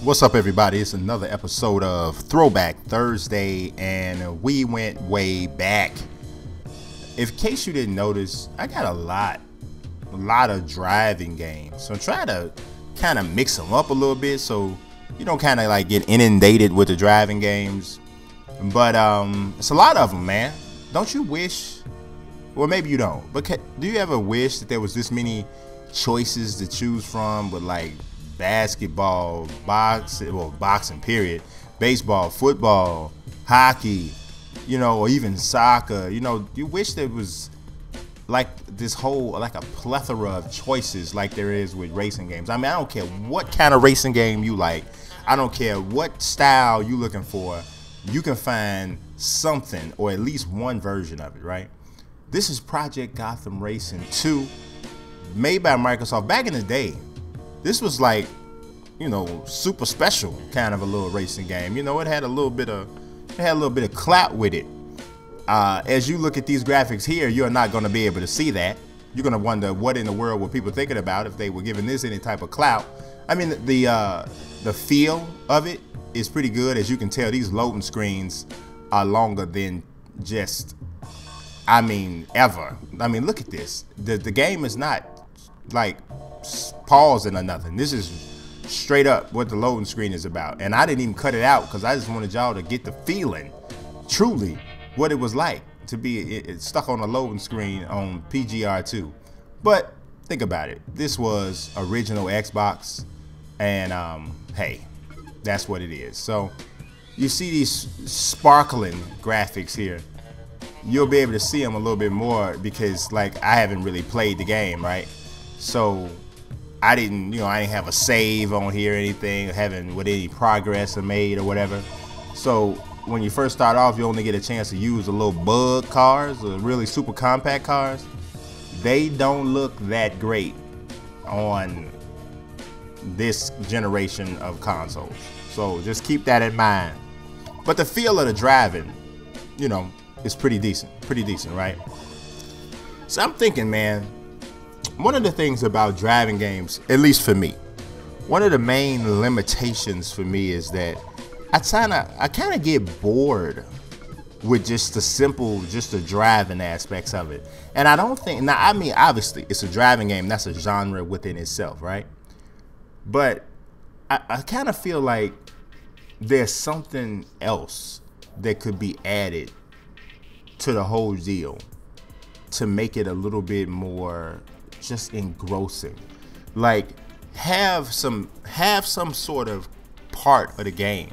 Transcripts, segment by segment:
What's up, everybody? It's another episode of Throwback Thursday, and we went way back. In case you didn't notice, I got a lot of driving games, so try to kind of mix them up a little bit so you don't kind of like get inundated with the driving games. But it's a lot of them, man. Don't you wish? Well, maybe you don't. But do you ever wish that there was this many choices to choose from, with like basketball, boxing period, baseball, football, hockey, or even soccer? You wish there was like this whole, like a plethora of choices like there is with racing games. I mean, I don't care what kind of racing game you like. I don't care what style you looking for. You can find something, or at least one version of it, right? This is Project Gotham Racing 2, made by Microsoft. Back in the day, this was like, super special kind of a little racing game. It had a little bit of clout with it. As you look at these graphics here, you're not going to be able to see that. You're going to wonder what in the world were people thinking about if they were giving this any type of clout. I mean, the feel of it is pretty good. As you can tell, these loading screens are longer than just, ever. Look at this. The game is not like pausing or nothing. This is straight up what the loading screen is about. And I didn't even cut it out because I just wanted y'all to get the feeling, truly, what it was like to be stuck on a loading screen on PGR2. But think about it. This was original Xbox, and hey, that's what it is. So you see these sparkling graphics here. You'll be able to see them a little bit more because, like, I haven't really played the game, right? So I didn't have a save on here or anything, haven't with any progress or made or whatever. So when you first start off, you only get a chance to use the little bug cars, the really super compact cars. They don't look that great on this generation of consoles. So just keep that in mind. But the feel of the driving, is pretty decent, right? So I'm thinking, man, one of the things about driving games, at least for me, one of the main limitations for me is that I kind of get bored with just the driving aspects of it. And I don't think, obviously it's a driving game, that's a genre within itself, right? But I kind of feel like there's something else that could be added to the whole deal to make it a little bit more just engrossing. Like have some sort of part of the game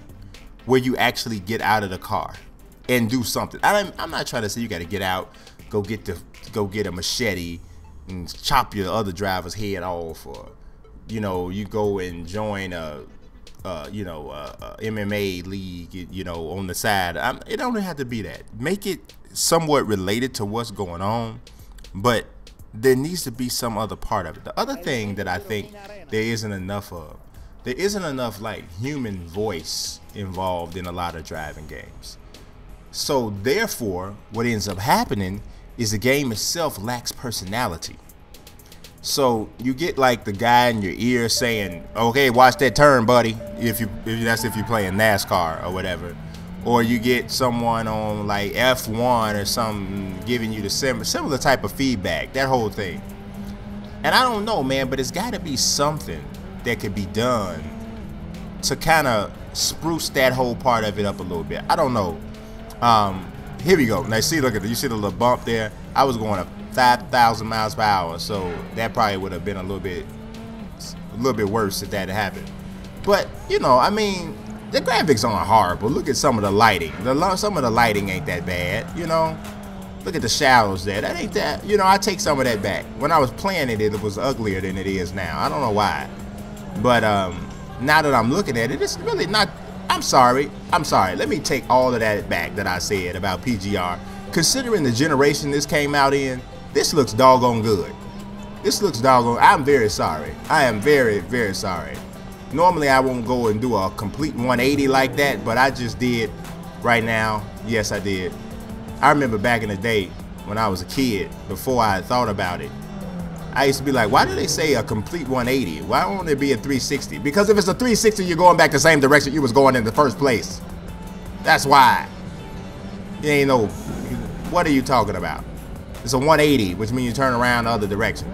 where you actually get out of the car and do something. I'm not trying to say you got to get out, go get a machete and chop your other driver's head off, or you go and join a MMA league, on the side. It don't have to be that. Make it somewhat related to what's going on, but there needs to be some other part of it. The other thing that I think there isn't enough like human voice involved in a lot of driving games. So therefore, what ends up happening is the game itself lacks personality. So you get like the guy in your ear saying, "Okay, watch that turn, buddy." If you're playing NASCAR or whatever. Or you get someone on like F1 or something giving you the similar type of feedback, that whole thing. And I don't know, man, but it's got to be something that could be done to kind of spruce that whole part of it up a little bit. I don't know. Here we go. Now see, look at it. You see the little bump there? I was going at 5,000 miles per hour, so that probably would have been a little bit worse if that had happened. But the graphics aren't horrible. Look at some of the lighting. Some of the lighting ain't that bad, Look at the shadows there. That ain't that, I take some of that back. When I was playing it, it was uglier than it is now. I don't know why. But now that I'm looking at it, it's really not. I'm sorry. Let me take all of that back that I said about PGR. Considering the generation this came out in, this looks doggone good. I'm very sorry. I am very, very sorry. Normally I won't go and do a complete 180 like that, but I just did right now. Yes, I did. I remember back in the day when I was a kid, before I thought about it, I used to be like, why do they say a complete 180? Why won't it be a 360? Because if it's a 360, you're going back the same direction you was going in the first place. That's why. You ain't no, what are you talking about? It's a 180, which means you turn around the other direction.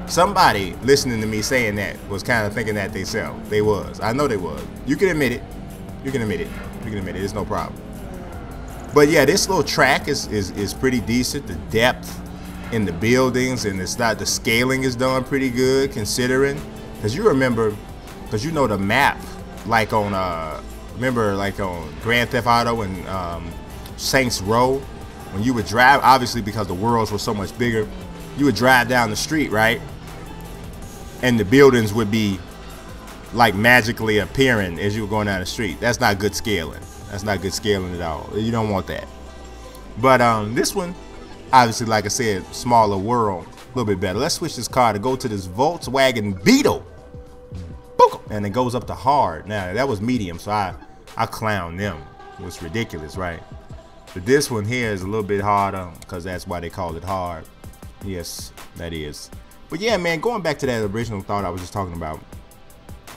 Somebody listening to me saying that was kind of thinking that themselves. They was. I know they was. You can admit it. You can admit it. You can admit it. It's no problem. But yeah, this little track is pretty decent. The depth in the buildings and it's not, the scaling is done pretty good considering. Because you remember, because you know the map, like on remember like on Grand Theft Auto and Saints Row, when you would drive, obviously because the worlds were so much bigger, you would drive down the street, right? And the buildings would be like magically appearing as you were going down the street. That's not good scaling. That's not good scaling at all. You don't want that. But this one, obviously, like I said, smaller world, a little bit better. Let's switch this car to go to this Volkswagen Beetle. Boom! And it goes up to hard. Now, that was medium, so I clown them. It was ridiculous, right? But this one here is a little bit harder because that's why they call it hard. Yes, that is. But yeah, man, going back to that original thought I was just talking about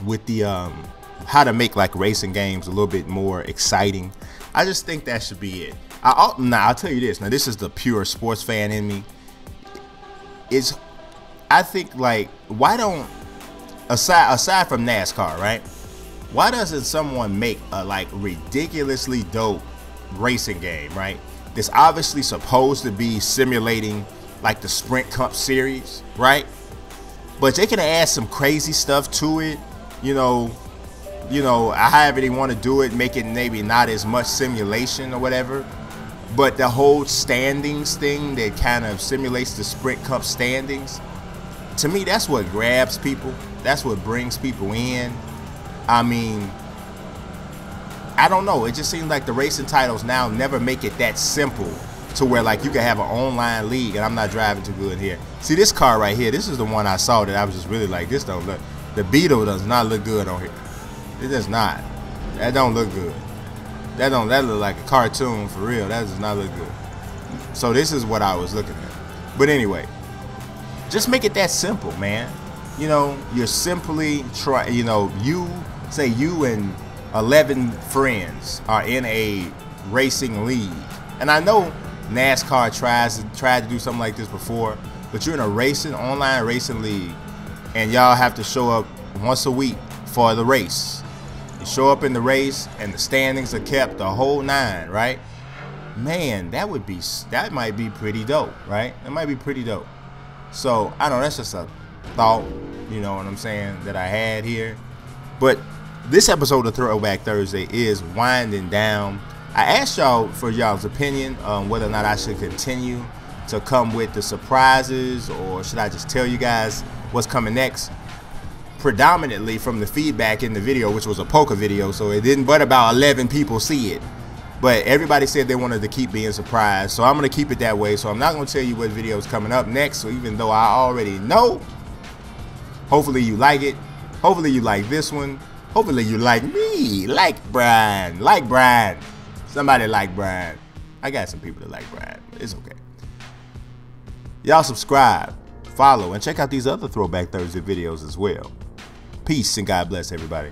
with the how to make like racing games a little bit more exciting. I just think that should be it. I'll tell you this. Now, this is the pure sports fan in me. I think like, why don't, aside from NASCAR, right? Why doesn't someone make a like ridiculously dope racing game, right? That's obviously supposed to be simulating like the Sprint Cup series, right? But they can add some crazy stuff to it, you know, however they want to do it, make it maybe not as much simulation or whatever. But the whole standings thing that kind of simulates the Sprint Cup standings, to me, that's what grabs people. That's what brings people in. I mean, I don't know. It just seems like the racing titles now never make it that simple to where like you can have an online league. And I'm not driving too good here. See this car right here. This is the one I saw that I was just really like, this don't look. The Beetle does not look good on here. It does not. That don't look good. That look like a cartoon for real. That does not look good. So this is what I was looking at. But anyway, just make it that simple, man. You know, you're simply try. You know, you say you and 11 friends are in a racing league, and I know NASCAR tried to do something like this before, but you're in a online racing league, and y'all have to show up once a week for the race. You show up in the race, and the standings are kept the whole 9, right? Man, that might be pretty dope, right? It might be pretty dope. So I don't know, that's just a thought, you know what I'm saying, that I had here. But this episode of Throwback Thursday is winding down. I asked y'all for y'all's opinion on whether or not I should continue to come with the surprises, or should I just tell you guys what's coming next. Predominantly from the feedback in the video, which was a poker video, so it didn't but about 11 people see it. But everybody said they wanted to keep being surprised, so I'm going to keep it that way. So I'm not going to tell you what video is coming up next, so even though I already know, hopefully you like it. Hopefully you like this one. Hopefully you like me. Like Brian. Like Brian. Somebody like Brian. I got some people that like Brian, but it's okay. Y'all subscribe, follow, and check out these other Throwback Thursday videos as well. Peace and God bless everybody.